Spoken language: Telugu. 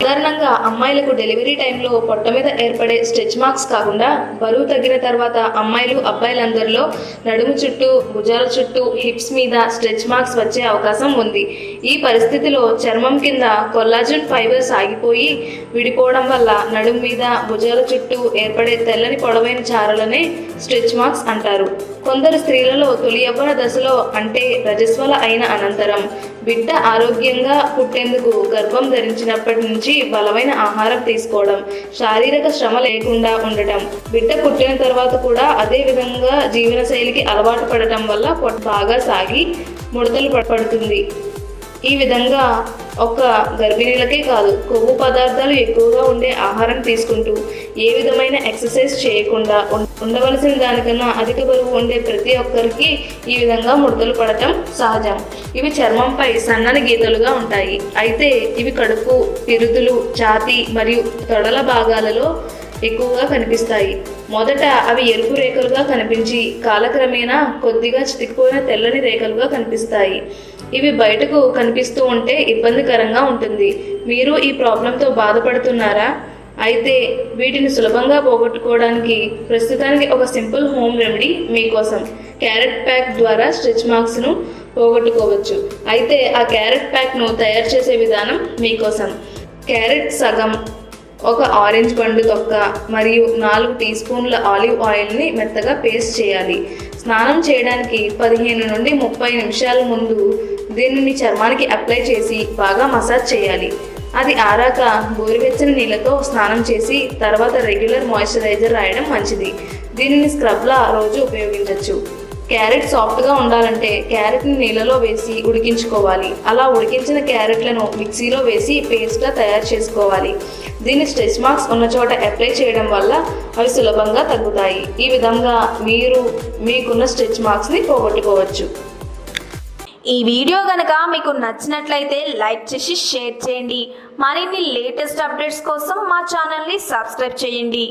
సాధారణంగా అమ్మాయిలకు డెలివరీ టైంలో పొట్ట మీద ఏర్పడే స్ట్రెచ్ మార్క్స్ కాకుండా బరువు తగ్గిన తర్వాత అమ్మాయిలు అబ్బాయిలందరిలో నడుము చుట్టూ, భుజాల చుట్టూ, హిప్స్ మీద స్ట్రెచ్ మార్క్స్ వచ్చే అవకాశం ఉంది. ఈ పరిస్థితిలో చర్మం కింద కొల్లాజన్ ఫైబర్స్ ఆగిపోయి విడిపోవడం వల్ల నడుము మీద, భుజాల చుట్టూ ఏర్పడే తెల్లని పొడవైన చారలనే స్ట్రెచ్ మార్క్స్ అంటారు. కొందరు స్త్రీలలో తొలి యవ్వన దశలో అంటే రజస్వల అయిన అనంతరం బిడ్డ ఆరోగ్యంగా పుట్టేందుకు గర్భం ధరించినప్పటి నుంచి బలమైన ఆహారం తీసుకోవడం, శారీరక శ్రమ లేకుండా ఉండటం, బిడ్డ పుట్టిన తర్వాత కూడా అదే విధంగా జీవనశైలికి అలవాటు పడటం వల్ల పొట్ట బాగా సాగి ముడతలు పడుతుంది. ఈ విధంగా ఒక్క గర్భిణీలకే కాదు, కొవ్వు పదార్థాలు ఎక్కువగా ఉండే ఆహారం తీసుకుంటూ ఏ విధమైన ఎక్సర్సైజ్ చేయకుండా ఉండవలసిన దానికన్నా అధిక బరువు ఉండే ప్రతి ఒక్కరికి ఈ విధంగా ముడతలు పడటం సహజం. ఇవి చర్మంపై సన్నని గీతలుగా ఉంటాయి. అయితే ఇవి కడుపు, పిరుదులు, ఛాతీ మరియు తొడల భాగాలలో ఎక్కువగా కనిపిస్తాయి. మొదట అవి ఎరుపు రేఖలుగా కనిపించి కాలక్రమేణా కొద్దిగా చితికిపోయిన తెల్లని రేఖలుగా కనిపిస్తాయి. ఇవి బయటకు కనిపిస్తూ ఉంటే ఇబ్బందికరంగా ఉంటుంది. మీరు ఈ ప్రాబ్లంతో బాధపడుతున్నారా? అయితే వీటిని సులభంగా పోగొట్టుకోవడానికి ప్రస్తుతానికి ఒక సింపుల్ హోమ్ రెమెడీ మీకోసం. క్యారెట్ ప్యాక్ ద్వారా స్ట్రెచ్ మార్క్స్ను పోగొట్టుకోవచ్చు. అయితే ఆ క్యారెట్ ప్యాక్ను తయారు చేసే విధానం మీకోసం. క్యారెట్ సగం, ఒక ఆరెంజ్ పండు తొక్క మరియు 4 టీ స్పూన్ల ఆలివ్ ఆయిల్ని మెత్తగా పేస్ట్ చేయాలి. స్నానం చేయడానికి 15 నుండి 30 నిమిషాల ముందు దీనిని చర్మానికి అప్లై చేసి బాగా మసాజ్ చేయాలి. అది ఆరాక గోరువెచ్చని నీళ్ళతో స్నానం చేసి తర్వాత రెగ్యులర్ మాయిశ్చరైజర్ రాయడం మంచిది. దీనిని స్క్రబ్లా రోజు ఉపయోగించవచ్చు. క్యారెట్ సాఫ్ట్గా ఉండాలంటే క్యారెట్ని నీళ్ళలో వేసి ఉడికించుకోవాలి. అలా ఉడికించిన క్యారెట్లను మిక్సీలో వేసి పేస్ట్గా తయారు చేసుకోవాలి. దీన్ని స్ట్రెచ్ మార్క్స్ ఉన్న చోట అప్లై చేయడం వల్ల అవి సులభంగా తగ్గుతాయి. ఈ విధంగా మీరు మీకున్న స్ట్రెచ్ మార్క్స్ని పోగొట్టుకోవచ్చు. ఈ వీడియో కనుక మీకు నచ్చినట్లయితే లైక్ చేసి షేర్ చేయండి. మరిన్ని లేటెస్ట్ అప్డేట్స్ కోసం మా ఛానల్ని సబ్స్క్రైబ్ చేయండి.